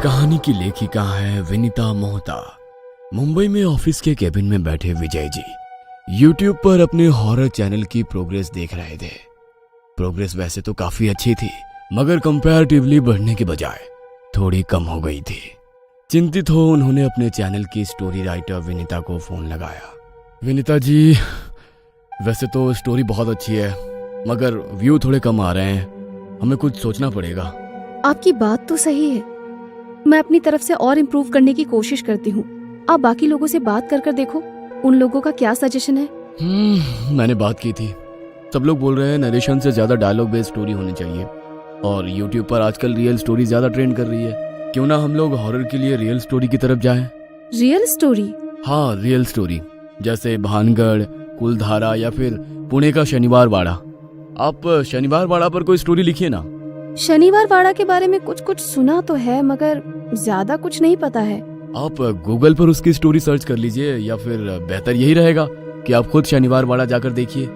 कहानी की लेखिका है विनीता मोहता। मुंबई में ऑफिस के केबिन में बैठे विजय जी यूट्यूब पर अपने हॉरर चैनल की प्रोग्रेस देख रहे थे। प्रोग्रेस वैसे तो काफी अच्छी थी, मगर कंपैरेटिवली बढ़ने के बजाय थोड़ी कम हो गई थी। चिंतित हो उन्होंने अपने चैनल की स्टोरी राइटर विनीता को फोन लगाया। विनीता जी, वैसे तो स्टोरी बहुत अच्छी है, मगर व्यू थोड़े कम आ रहे हैं, हमें कुछ सोचना पड़ेगा। आपकी बात तो सही है, मैं अपनी तरफ से और इम्प्रूव करने की कोशिश करती हूँ। आप बाकी लोगों से बात कर देखो, उन लोगों का क्या सजेशन है। मैंने बात की थी, सब लोग बोल रहे हैं नरेशन से ज्यादा डायलॉग बेस्ड स्टोरी होनी चाहिए, और यूट्यूब पर आजकल रियल स्टोरी ज्यादा ट्रेंड कर रही है। क्यों ना हम लोग हॉरर के लिए रियल स्टोरी की तरफ जाएं? Real story? हाँ, रियल स्टोरी, जैसे भानगढ़, कुलधारा या फिर पुणे का शनिवार वाड़ा। आप शनिवार वाड़ा पर कोई स्टोरी लिखिए ना। शनिवार वाड़ा के बारे में कुछ सुना तो है, मगर ज्यादा कुछ नहीं पता है। आप गूगल पर उसकी स्टोरी सर्च कर लीजिए, या फिर बेहतर यही रहेगा कि आप खुद शनिवार वाड़ा जाकर देखिए,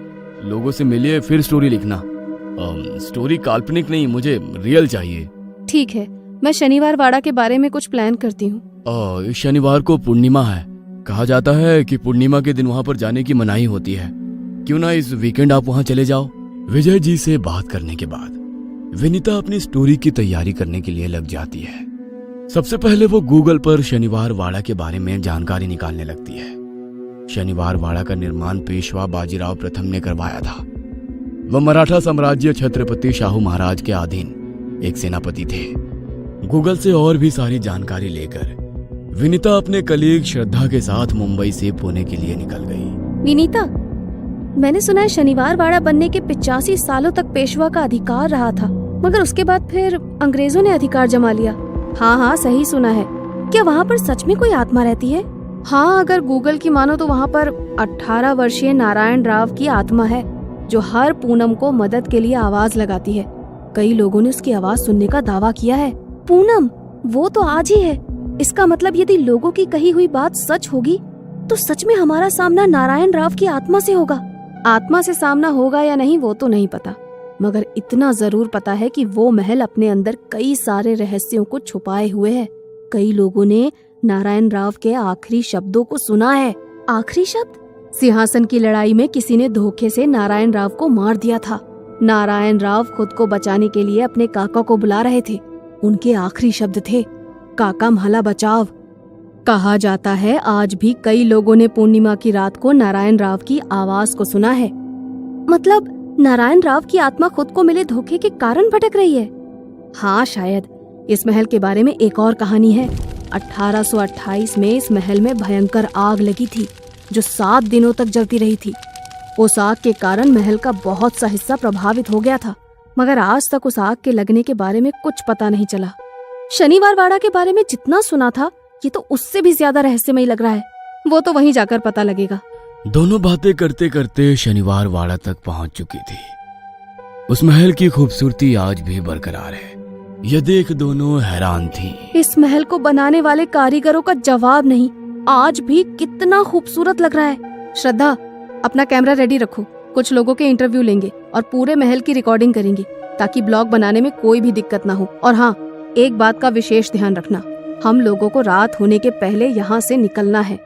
लोगों से मिलिए, फिर स्टोरी लिखना। स्टोरी काल्पनिक नहीं, मुझे रियल चाहिए। ठीक है, मैं शनिवार वाड़ा के बारे में कुछ प्लान करती हूँ। इस शनिवार को पूर्णिमा है, कहा जाता है कि पूर्णिमा के दिन वहाँ पर जाने की मनाही होती है। क्यों ना इस वीकेंड आप वहाँ चले जाओ। विजय जी से बात करने के बाद विनीता अपनी स्टोरी की तैयारी करने के लिए लग जाती है। सबसे पहले वो गूगल पर शनिवार वाड़ा के बारे में जानकारी निकालने लगती है। शनिवार वाड़ा का निर्माण पेशवा बाजीराव प्रथम ने करवाया था। वह मराठा साम्राज्य छत्रपति शाहू महाराज के अधीन एक सेनापति थे। गूगल से और भी सारी जानकारी लेकर विनीता अपने कलीग श्रद्धा के साथ मुंबई से पुणे के लिए निकल गई। विनीता, मैंने सुना है शनिवार वाड़ा बनने के 85 सालों तक पेशवा का अधिकार रहा था, मगर उसके बाद फिर अंग्रेजों ने अधिकार जमा लिया। हाँ, सही सुना है। क्या वहाँ पर सच में कोई आत्मा रहती है? हाँ, अगर गूगल की मानो तो वहाँ पर 18 वर्षीय नारायण राव की आत्मा है, जो हर पूनम को मदद के लिए आवाज लगाती है। कई लोगों ने उसकी आवाज सुनने का दावा किया है। पूनम, वो तो आज ही है। इसका मतलब यदि लोगों की कही हुई बात सच होगी, तो सच में हमारा सामना नारायण राव की आत्मा से होगा। आत्मा से सामना होगा या नहीं वो तो नहीं पता, मगर इतना जरूर पता है कि वो महल अपने अंदर कई सारे रहस्यों को छुपाए हुए है। कई लोगों ने नारायण राव के आखिरी शब्दों को सुना है। आखिरी शब्द? सिंहासन की लड़ाई में किसी ने धोखे से नारायण राव को मार दिया था। नारायण राव खुद को बचाने के लिए अपने काका को बुला रहे थे। उनके आखिरी शब्द थे, काका म्हाला बचाव। कहा जाता है आज भी कई लोगों ने पूर्णिमा की रात को नारायण राव की आवाज को सुना है। मतलब नारायण राव की आत्मा खुद को मिले धोखे के कारण भटक रही है। हाँ, शायद। इस महल के बारे में एक और कहानी है। 1828 में इस महल में भयंकर आग लगी थी, जो 7 दिनों तक जलती रही थी। उस आग के कारण महल का बहुत सा हिस्सा प्रभावित हो गया था, मगर आज तक उस आग के लगने के बारे में कुछ पता नहीं चला। शनिवार वाड़ा के बारे में जितना सुना था, ये तो उससे भी ज्यादा रहस्यमय लग रहा है। वो तो वहीं जाकर पता लगेगा। दोनों बातें करते करते शनिवार वाड़ा तक पहुंच चुकी थी। उस महल की खूबसूरती आज भी बरकरार है। यह देख दोनों हैरान थी। इस महल को बनाने वाले कारीगरों का जवाब नहीं, आज भी कितना खूबसूरत लग रहा है। श्रद्धा, अपना कैमरा रेडी रखो, कुछ लोगों के इंटरव्यू लेंगे और पूरे महल की रिकॉर्डिंग करेंगे, ताकि ब्लॉग बनाने में कोई भी दिक्कत ना हो। और हाँ, एक बात का विशेष ध्यान रखना, हम लोगों को रात होने के पहले यहाँ से निकलना है।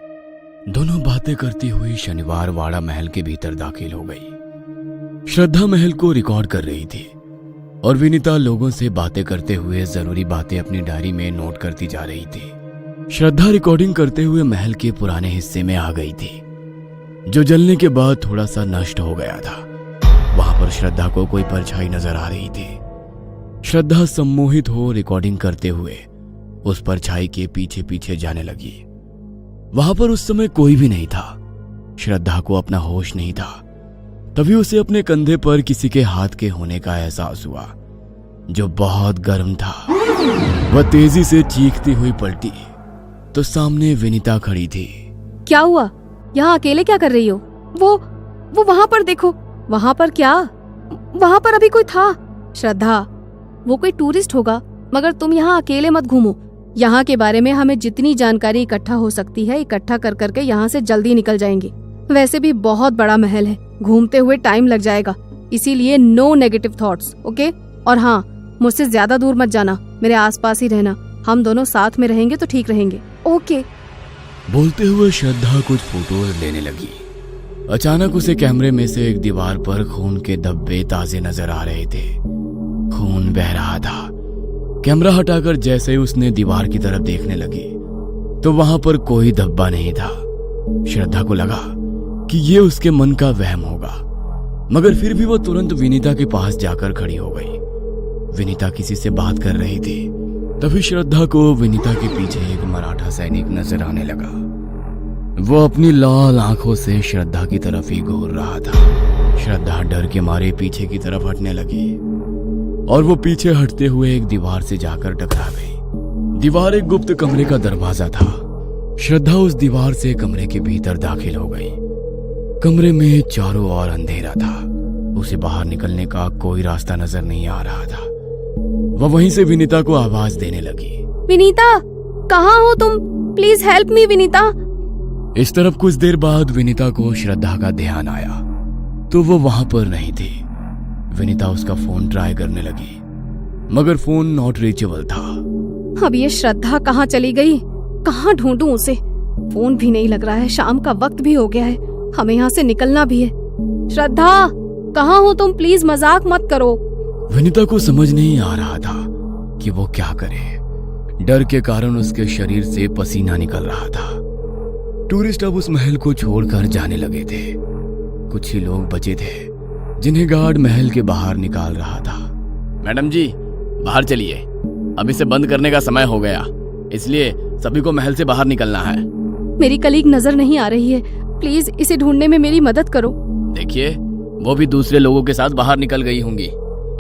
दोनों बातें करती हुई शनिवार वाड़ा महल के भीतर दाखिल हो गई। श्रद्धा महल को रिकॉर्ड कर रही थी और विनीता लोगों से बातें करते हुए जरूरी बातें अपनी डायरी में नोट करती जा रही थी। श्रद्धा रिकॉर्डिंग करते हुए महल के पुराने हिस्से में आ गई थी, जो जलने के बाद थोड़ा सा नष्ट हो गया था। वहां पर श्रद्धा को कोई परछाई नजर आ रही थी। श्रद्धा सम्मोहित हो रिकॉर्डिंग करते हुए उस परछाई के पीछे पीछे जाने लगी। वहां पर उस समय कोई भी नहीं था। श्रद्धा को अपना होश नहीं था। तभी उसे अपने कंधे पर किसी के हाथ के होने का एहसास हुआ, जो बहुत गर्म था। वह तेजी से चीखती हुई पलटी तो सामने विनीता खड़ी थी। क्या हुआ? यहाँ अकेले क्या कर रही हो? वो वहाँ पर देखो। वहाँ पर क्या? वहाँ पर अभी कोई था। श्रद्धा, वो कोई टूरिस्ट होगा, मगर तुम यहाँ अकेले मत घूमो। यहाँ के बारे में हमें जितनी जानकारी इकट्ठा हो सकती है इकट्ठा कर करके यहाँ से जल्दी निकल जाएंगे। वैसे भी बहुत बड़ा महल है, घूमते हुए टाइम लग जाएगा, इसीलिए नो नेगेटिव थॉट्स, ओके? और हाँ, मुझसे ज्यादा दूर मत जाना, मेरे आसपास ही रहना। हम दोनों साथ में रहेंगे तो ठीक रहेंगे। ओके। बोलते हुए श्रद्धा कुछ फोटोज लेने लगी। अचानक उसे कैमरे में से एक दीवार पर खून के धब्बे ताजे नजर आ रहे थे। खून बह रहा था। कैमरा हटाकर जैसे ही उसने दीवार की तरफ देखने लगी तो वहां पर कोई धब्बा नहीं था। श्रद्धा को लगा कि ये उसके मन का वहम होगा, मगर फिर भी वो तुरंत विनीता के पास जाकर खड़ी हो गई। विनीता किसी से बात कर रही थी। तभी श्रद्धा को विनीता के पीछे एक मराठा सैनिक नजर आने लगा। वो अपनी लाल आंखों से श्रद्धा की तरफ ही घूर रहा था। श्रद्धा डर के मारे पीछे की तरफ हटने लगी और वो पीछे हटते हुए एक दीवार से जाकर टकरा गई। दीवार एक गुप्त कमरे का दरवाजा था। श्रद्धा उस दीवार से कमरे के भीतर दाखिल हो गई। कमरे में चारों ओर अंधेरा था। उसे बाहर निकलने का कोई रास्ता नजर नहीं आ रहा था। वह वहीं से विनीता को आवाज देने लगी। विनीता, कहाँ हो तुम? Please help me Vinita. इस तरफ कुछ देर बाद विनीता को श्रद्धा का ध्यान आया तो वो वहां पर नहीं थी। विनीता उसका फोन ट्राई करने लगी मगर फोन नॉट रीचेबल था। अब ये श्रद्धा कहाँ चली गई? कहाँ ढूंढूं उसे? फोन भी नहीं लग रहा है। शाम का वक्त भी हो गया है। हमें यहाँ से निकलना भी है। श्रद्धा, कहाँ हो तुम? प्लीज मजाक मत करो। विनीता को समझ नहीं आ रहा था कि वो क्या करे। डर के कारण उसके शरीर से पसीना निकल रहा था। टूरिस्ट अब उस महल को छोड़कर जाने लगे थे। कुछ ही लोग बचे थे जिन्हें गार्ड महल के बाहर निकाल रहा था। मैडम जी, बाहर चलिए, अब इसे बंद करने का समय हो गया, इसलिए सभी को महल से बाहर निकलना है। मेरी कलीग नजर नहीं आ रही है। प्लीज इसे ढूंढने में मेरी मदद करो। देखिए, वो भी दूसरे लोगों के साथ बाहर निकल गई होंगी।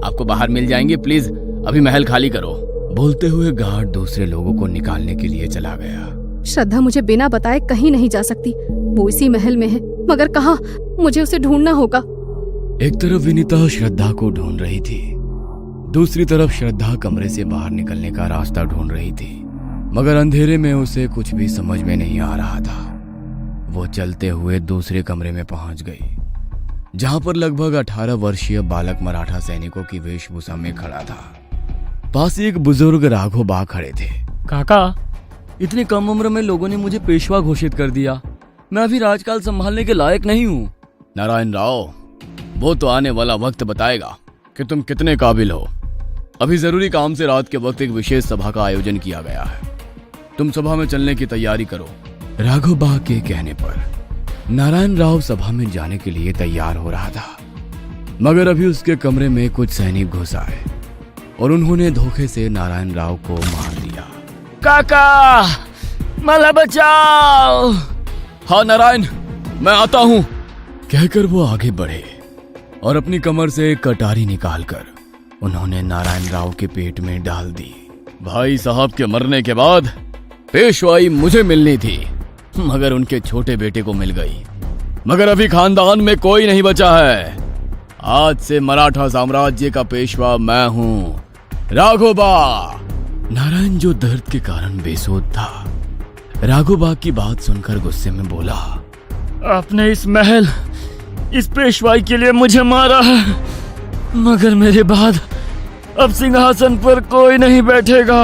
आपको बाहर मिल जाएंगे, प्लीज अभी महल खाली करो। बोलते हुए गार्ड दूसरे लोगों को निकालने के लिए चला गया। श्रद्धा मुझे बिना बताए कहीं नहीं जा सकती। वो इसी महल में है, मगर कहाँ? मुझे उसे ढूंढना होगा। एक तरफ विनीता श्रद्धा को ढूंढ रही थी, दूसरी तरफ श्रद्धा कमरे से बाहर निकलने का रास्ता ढूंढ रही थी, मगर अंधेरे में उसे कुछ भी समझ में नहीं आ रहा था। वो चलते हुए दूसरे कमरे में पहुंच गई, जहां पर लगभग 18 वर्षीय बालक मराठा सैनिकों की वेशभूषा में खड़ा था। पास ही एक बुजुर्ग राघव बा खड़े थे। काका, इतनी कम उम्र में लोगों ने मुझे पेशवा घोषित कर दिया। मैं अभी राजकाल संभालने के लायक नहीं हूँ। नारायण राव, वो तो आने वाला वक्त बताएगा कि तुम कितने काबिल हो। अभी जरूरी काम से रात के वक्त एक विशेष सभा का आयोजन किया गया है। तुम सभा में चलने की तैयारी करो। राघव बा के कहने पर नारायण राव सभा में जाने के लिए तैयार हो रहा था, मगर अभी उसके कमरे में कुछ सैनिक घुस आए और उन्होंने धोखे से नारायण राव को मार दिया। काका, मला बचाओ। हाँ नारायण, मैं आता हूं, कहकर वो आगे बढ़े और अपनी कमर से एक कटारी निकालकर उन्होंने नारायण राव के पेट में डाल दी। भाई साहब के मरने के बाद पेशवाई मुझे मिलनी थी, मगर उनके छोटे बेटे को मिल गई। मगर अभी खानदान में कोई नहीं बचा है। आज से मराठा साम्राज्य का पेशवा मैं हूँ, राघोबा। नारायण, जो दर्द के कारण बेसुध था, राघोबा की बात सुनकर गुस्से में बोला, आपने इस महल, इस पेशवाई के लिए मुझे मारा है, मगर मेरे बाद अब सिंहासन पर कोई नहीं बैठेगा।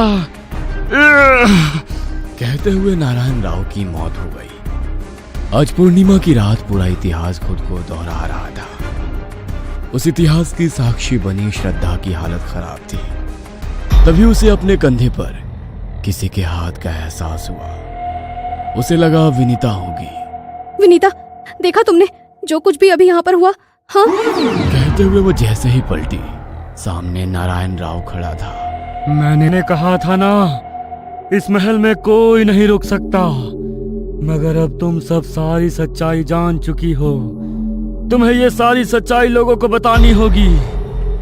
कहते हुए नारायण राव की मौत हो गई। आज पूर्णिमा की रात पूरा इतिहास खुद को दोहरा रहा था। उस इतिहास की साक्षी बनी श्रद्धा की हालत खराब थी। तभी उसे अपने कंधे पर किसी के हाथ का एहसास हुआ। उसे लगा विनीता होगी। विनीता, देखा तुमने जो कुछ भी अभी यहाँ पर हुआ? हाँ। कहते हुए वो जैसे ही पलटी, सामने नारायण राव खड़ा था। मैंने कहा था ना, इस महल में कोई नहीं रुक सकता, मगर अब तुम सब सारी सच्चाई जान चुकी हो। तुम्हें ये सारी सच्चाई लोगों को बतानी होगी।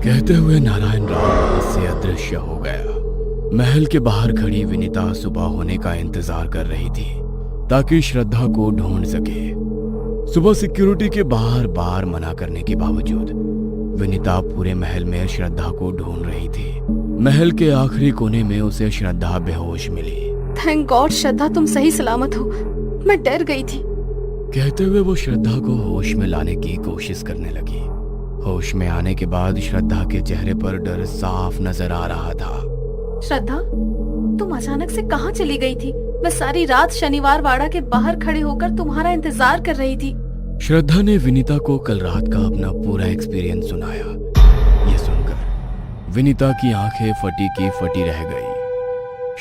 कहते हुए नारायण राव से अदृश्य हो गया। महल के बाहर खड़ी विनीता सुबह होने का इंतजार कर रही थी ताकि श्रद्धा को ढूंढ सके। सुबह सिक्योरिटी के बाहर बार मना करने के बावजूद विनीता पूरे महल में श्रद्धा को ढूंढ रही थी। महल के आखिरी कोने में उसे श्रद्धा बेहोश मिली। थैंक गॉड श्रद्धा, तुम सही सलामत हो। मैं डर गई थी। कहते हुए वो श्रद्धा को होश में लाने की कोशिश करने लगी। होश में आने के बाद श्रद्धा के चेहरे पर डर साफ नजर आ रहा था। श्रद्धा, तुम अचानक से कहाँ चली गई थी? मैं सारी रात शनिवार वाड़ा के बाहर खड़े होकर तुम्हारा इंतजार कर रही थी। श्रद्धा ने विनीता को कल रात का अपना पूरा एक्सपीरियंस सुनाया। ये सुनकर विनीता की आंखें फटी की फटी रह गई।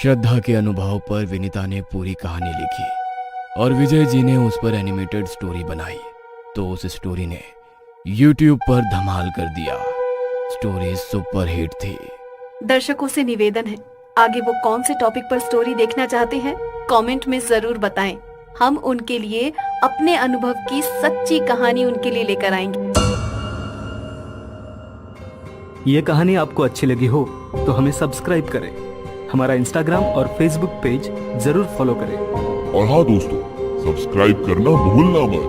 श्रद्धा के अनुभव पर विनीता ने पूरी कहानी लिखी और विजय जी ने उस पर एनिमेटेड स्टोरी बनाई, तो उस स्टोरी ने YouTube पर धमाल कर दिया। स्टोरी सुपर हिट थी। दर्शकों से निवेदन है, आगे वो कौन से टॉपिक पर स्टोरी देखना चाहते हैं कमेंट में जरूर बताएं। हम उनके लिए अपने अनुभव की सच्ची कहानी उनके लिए लेकर आएंगे। ये कहानी आपको अच्छी लगी हो तो हमें सब्सक्राइब करें, हमारा इंस्टाग्राम और फेसबुक पेज जरूर फॉलो करें। और हाँ दोस्तों, सब्सक्राइब करना भूलना मत।